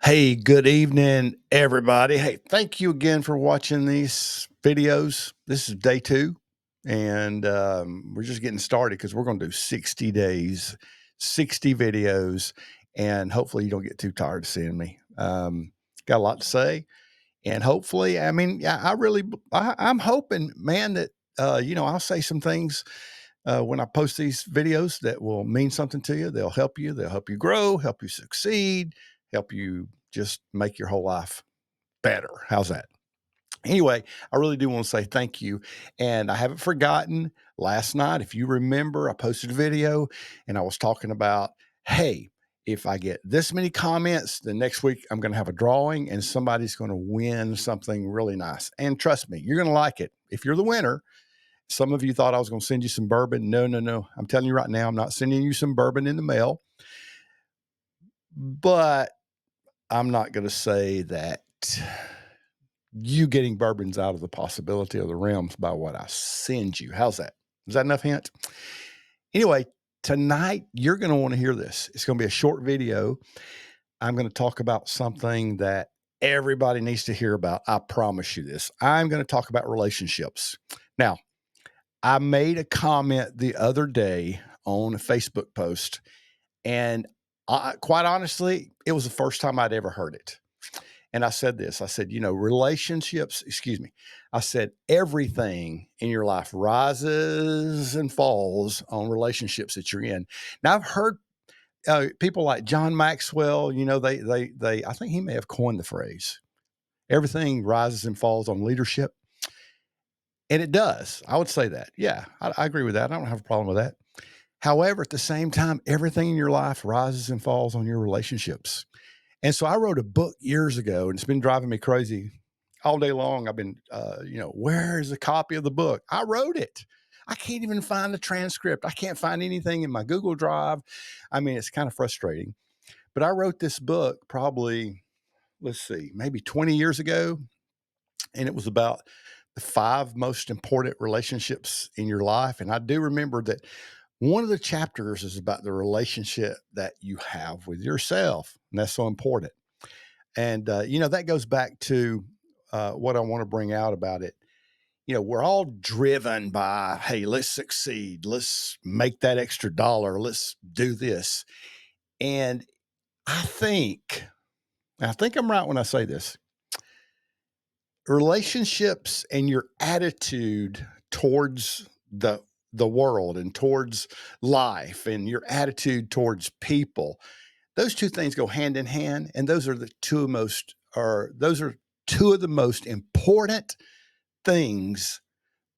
Hey, good evening, everybody. Hey, thank you again for watching these videos. This is day two, and we're just getting started because we're going to do 60 days, 60 videos, and hopefully you don't get too tired of seeing me. Got a lot to say, and hopefully, I mean, yeah, I'm hoping, man, that I'll say some things when I post these videos that will mean something to you. They'll help you. They'll help you grow, help you succeed, help you just make your whole life better. How's that? Anyway, I really do want to say thank you. And I haven't forgotten last night. If you remember, I posted a video and I was talking about, hey, if I get this many comments, then next week I'm going to have a drawing and somebody's going to win something really nice. And trust me, you're going to like it. If you're the winner, some of you thought I was going to send you some bourbon. No, no, no. I'm telling you right now, I'm not sending you some bourbon in the mail. But I'm not going to say that you getting bourbon's out of the possibility of the realms by what I send you. How's that? Is that enough hint? Anyway, tonight you're going to want to hear this. It's going to be a short video. I'm going to talk about something that everybody needs to hear about. I promise you this. I'm going to talk about relationships. Now, I made a comment the other day on a Facebook post, and quite honestly, it was the first time I'd ever heard it. And I said this, I said, relationships, I said, everything in your life rises and falls on relationships that you're in. Now, I've heard people like John Maxwell, I think he may have coined the phrase, everything rises and falls on leadership. And it does. I would say that. Yeah, I agree with that. I don't have a problem with that. However, at the same time, everything in your life rises and falls on your relationships. And so I wrote a book years ago, and it's been driving me crazy all day long. I've been, where's a copy of the book? I wrote it. I can't even find the transcript. I can't find anything in my Google Drive. I mean, it's kind of frustrating. But I wrote this book probably, maybe 20 years ago. And it was about the 5 most important relationships in your life. And I do remember that one of the chapters is about the relationship that you have with yourself. And that's so important. And, that goes back to what I want to bring out about it. We're all driven by, hey, let's succeed. Let's make that extra dollar. Let's do this. And I think I'm right when I say this. Relationships and your attitude towards the world and towards life and your attitude towards people, those two things go hand in hand, and those are two of the most important things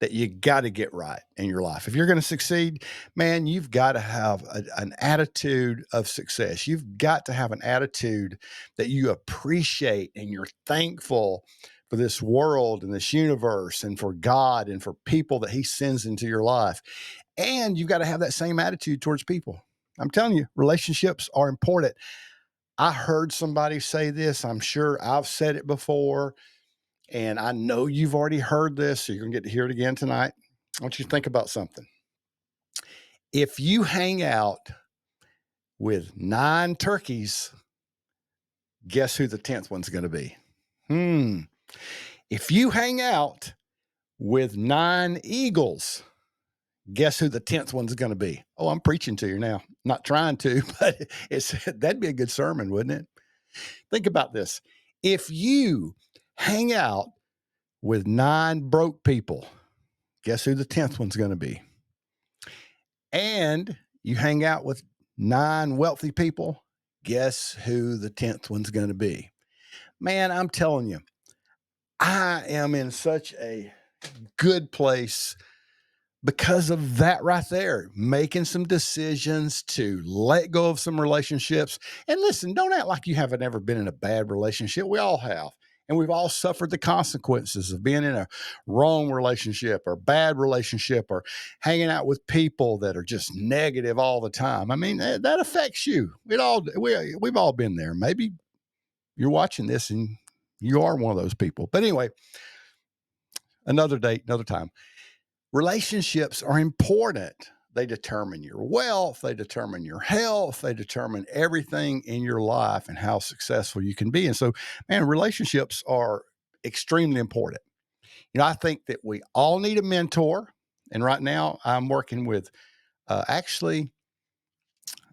that you got to get right in your life. If you're going to succeed, man, you've got to have an attitude of success. You've got to have an attitude that you appreciate and you're thankful for this world and this universe and for God and for people that he sends into your life. And you've got to have that same attitude towards people. I'm telling you, relationships are important. I heard somebody say this. I'm sure I've said it before. And I know you've already heard this, so you're going to get to hear it again tonight. I want you to think about something. If you hang out with 9 turkeys, guess who the 10th one's going to be? If you hang out with 9 eagles, guess who the 10th one's going to be? Oh, I'm preaching to you now. Not trying to, but that'd be a good sermon, wouldn't it? Think about this. If you hang out with 9 broke people, guess who the 10th one's going to be? And you hang out with 9 wealthy people, guess who the 10th one's going to be? Man, I'm telling you, I am in such a good place because of that right there, making some decisions to let go of some relationships. And listen, don't act like you haven't ever been in a bad relationship. We all have. And we've all suffered the consequences of being in a wrong relationship or bad relationship or hanging out with people that are just negative all the time. I mean, that affects you. We've all been there. Maybe you're watching this and you are one of those people. But anyway, another date, another time. Relationships are important. They determine your wealth, they determine your health, they determine everything in your life and how successful you can be. And so, man, relationships are extremely important. I think that we all need a mentor. And right now, actually,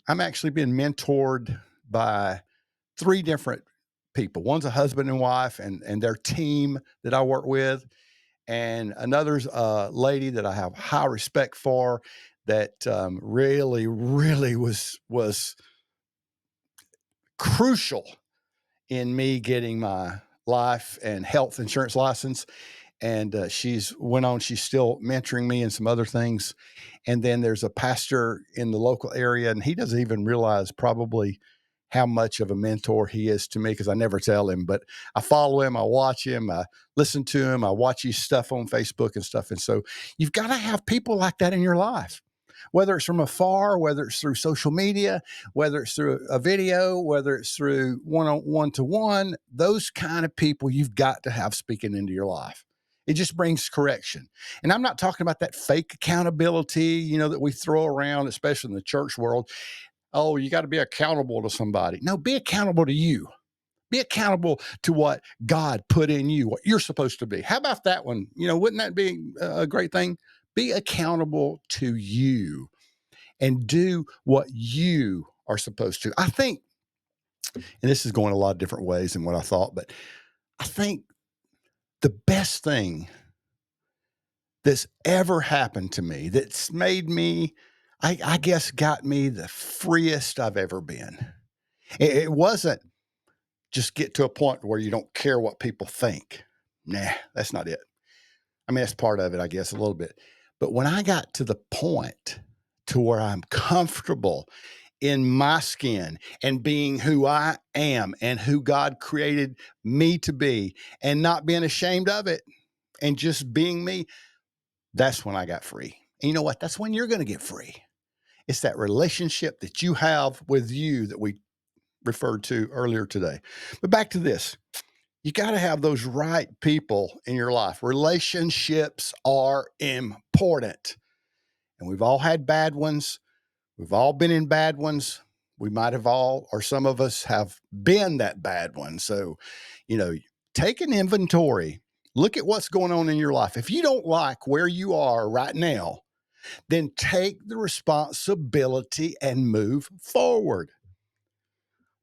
I'm actually being mentored by three different people. One's a husband and wife, and their team that I work with, and another's a lady that I have high respect for. That really, really was crucial in me getting my life and health insurance license. And she's still mentoring me in some other things. And then there's a pastor in the local area, and he doesn't even realize probably how much of a mentor he is to me, because I never tell him, but I follow him, I watch him, I listen to him, I watch his stuff on Facebook and stuff. And so you've got to have people like that in your life, whether it's from afar, whether it's through social media, whether it's through a video, whether it's through one to one. Those kind of people you've got to have speaking into your life. It just brings correction. And I'm not talking about that fake accountability, that we throw around, especially in the church world. Oh, you got to be accountable to somebody. No, be accountable to you. Be accountable to what God put in you, what you're supposed to be. How about that one? Wouldn't that be a great thing? Be accountable to you and do what you are supposed to. I think, and this is going a lot of different ways than what I thought, but I think the best thing that's ever happened to me, that's made me, I guess, got me the freest I've ever been. It wasn't just get to a point where you don't care what people think. Nah, that's not it. I mean, that's part of it, I guess, a little bit. But when I got to the point to where I'm comfortable in my skin and being who I am and who God created me to be and not being ashamed of it and just being me, that's when I got free. And you know what? That's when you're going to get free. It's that relationship that you have with you that we referred to earlier today. But back to this. You got to have those right people in your life. Relationships are important. And we've all had bad ones. We've all been in bad ones. We might have all, or some of us have been that bad one. So, you know, take an inventory. Look at what's going on in your life. If you don't like where you are right now, then take the responsibility and move forward.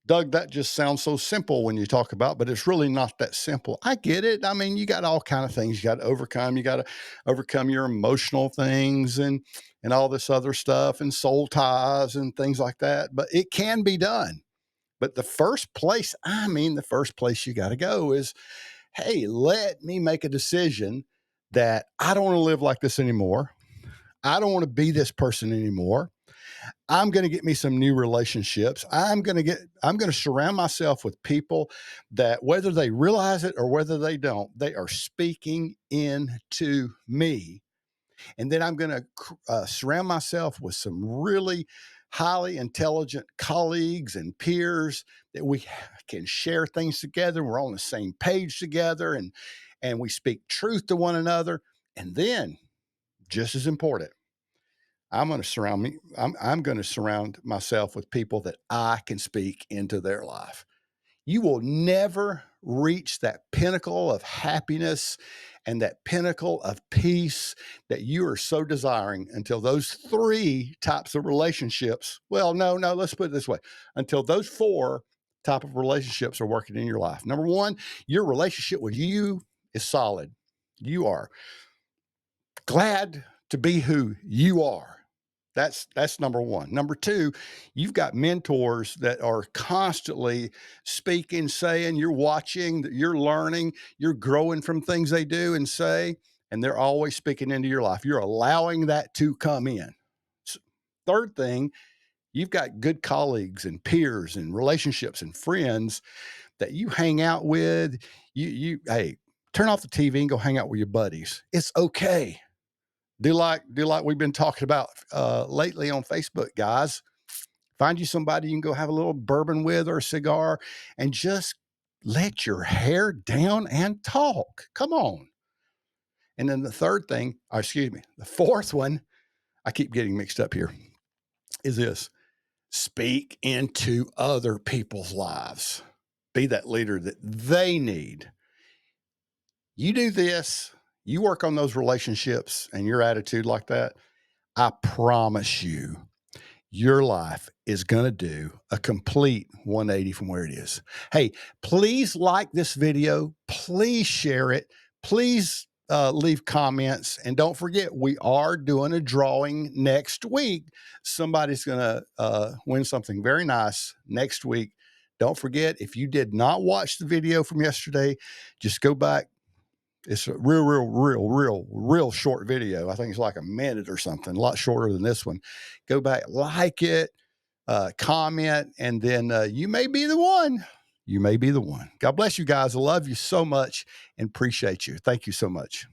Doug, that just sounds so simple when you talk about, but it's really not that simple. I get it. I mean, you got all kind of things you got to overcome. You got to overcome your emotional things and all this other stuff and soul ties and things like that. But it can be done. But the first place you got to go is, hey, let me make a decision that I don't want to live like this anymore. I don't want to be this person anymore. I'm going to get me some new relationships. I'm going to surround myself with people that, whether they realize it or whether they don't, they are speaking into me. And then I'm going to surround myself with some really highly intelligent colleagues and peers that we can share things together. We're on the same page together, and we speak truth to one another. And then, just as important, I'm going to surround myself with people that I can speak into their life. You will never reach that pinnacle of happiness and that pinnacle of peace that you are so desiring until those three types of relationships, well, no, let's put it this way, until those four type of relationships are working in your life. Number one, your relationship with you is solid. You are glad to be who you are. That's number one. Number two, you've got mentors that are constantly speaking, saying, you're watching, you're learning, you're growing from things they do and say, and they're always speaking into your life. You're allowing that to come in. Third thing, you've got good colleagues and peers and relationships and friends that you hang out with. Hey, turn off the TV and go hang out with your buddies. It's okay. Do like we've been talking about lately on Facebook, guys. Find you somebody you can go have a little bourbon with or a cigar and just let your hair down and talk. Come on. And then the fourth one, I keep getting mixed up here, is this: speak into other people's lives. Be that leader that they need. You do this, you work on those relationships and your attitude like that, I promise you, your life is going to do a complete 180 from where it is. Hey, please like this video. Please share it. Please leave comments. And don't forget, we are doing a drawing next week. Somebody's going to win something very nice next week. Don't forget, if you did not watch the video from yesterday, just go back. It's a real short video. I think it's like a minute or something, a lot shorter than this one. Go back, like it, comment, and then you may be the one. You may be the one. God bless you guys. I love you so much and appreciate you. Thank you so much.